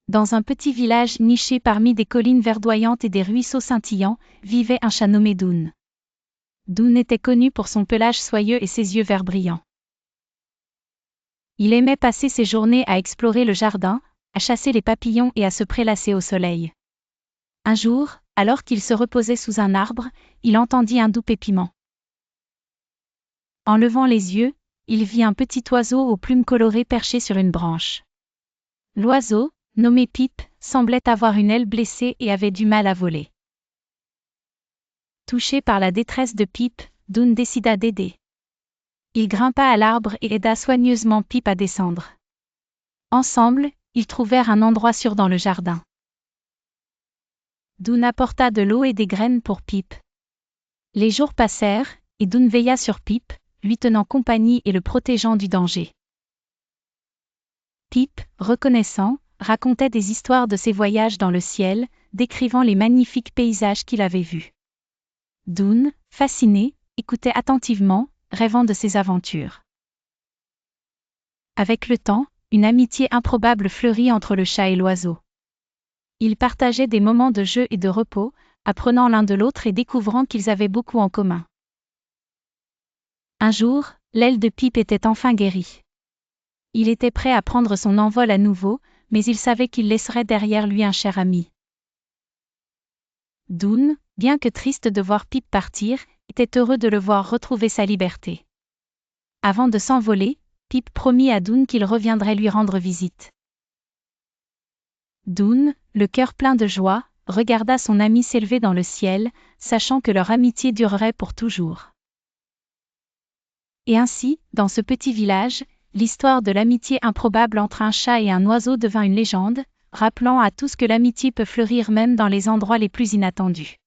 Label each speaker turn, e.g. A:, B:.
A: Dans un petit village niché parmi des collines verdoyantes et des ruisseaux scintillants, vivait un chat nommé Doun. Doun était connu pour son pelage soyeux et ses yeux verts brillants. Il aimait passer ses journées à explorer le jardin, à chasser les papillons et à se prélasser au soleil. Un jour, alors qu'il se reposait sous un arbre, il entendit un doux pépiement. En levant les yeux, il vit un petit oiseau aux plumes colorées perché sur une branche. L'oiseau, nommé Pip, semblait avoir une aile blessée et avait du mal à voler. Touché par la détresse de Pip, Doun décida d'aider. Il grimpa à l'arbre et aida soigneusement Pip à descendre. Ensemble, ils trouvèrent un endroit sûr dans le jardin. Doun apporta de l'eau et des graines pour Pip. Les jours passèrent, et Doun veilla sur Pip, lui tenant compagnie et le protégeant du danger. Pip, reconnaissant, racontait des histoires de ses voyages dans le ciel, décrivant les magnifiques paysages qu'il avait vus. Doun, fasciné, écoutait attentivement, rêvant de ses aventures. Avec le temps, une amitié improbable fleurit entre le chat et l'oiseau. Ils partageaient des moments de jeu et de repos, apprenant l'un de l'autre et découvrant qu'ils avaient beaucoup en commun. Un jour, l'aile de Pip était enfin guérie. Il était prêt à prendre son envol à nouveau, mais il savait qu'il laisserait derrière lui un cher ami. Doun, bien que triste de voir Pip partir, était heureux de le voir retrouver sa liberté. Avant de s'envoler, Pip promit à Doun qu'il reviendrait lui rendre visite. Doun, le cœur plein de joie, regarda son ami s'élever dans le ciel, sachant que leur amitié durerait pour toujours. Et ainsi, dans ce petit village, l'histoire de l'amitié improbable entre un chat et un oiseau devint une légende, rappelant à tous que l'amitié peut fleurir même dans les endroits les plus inattendus.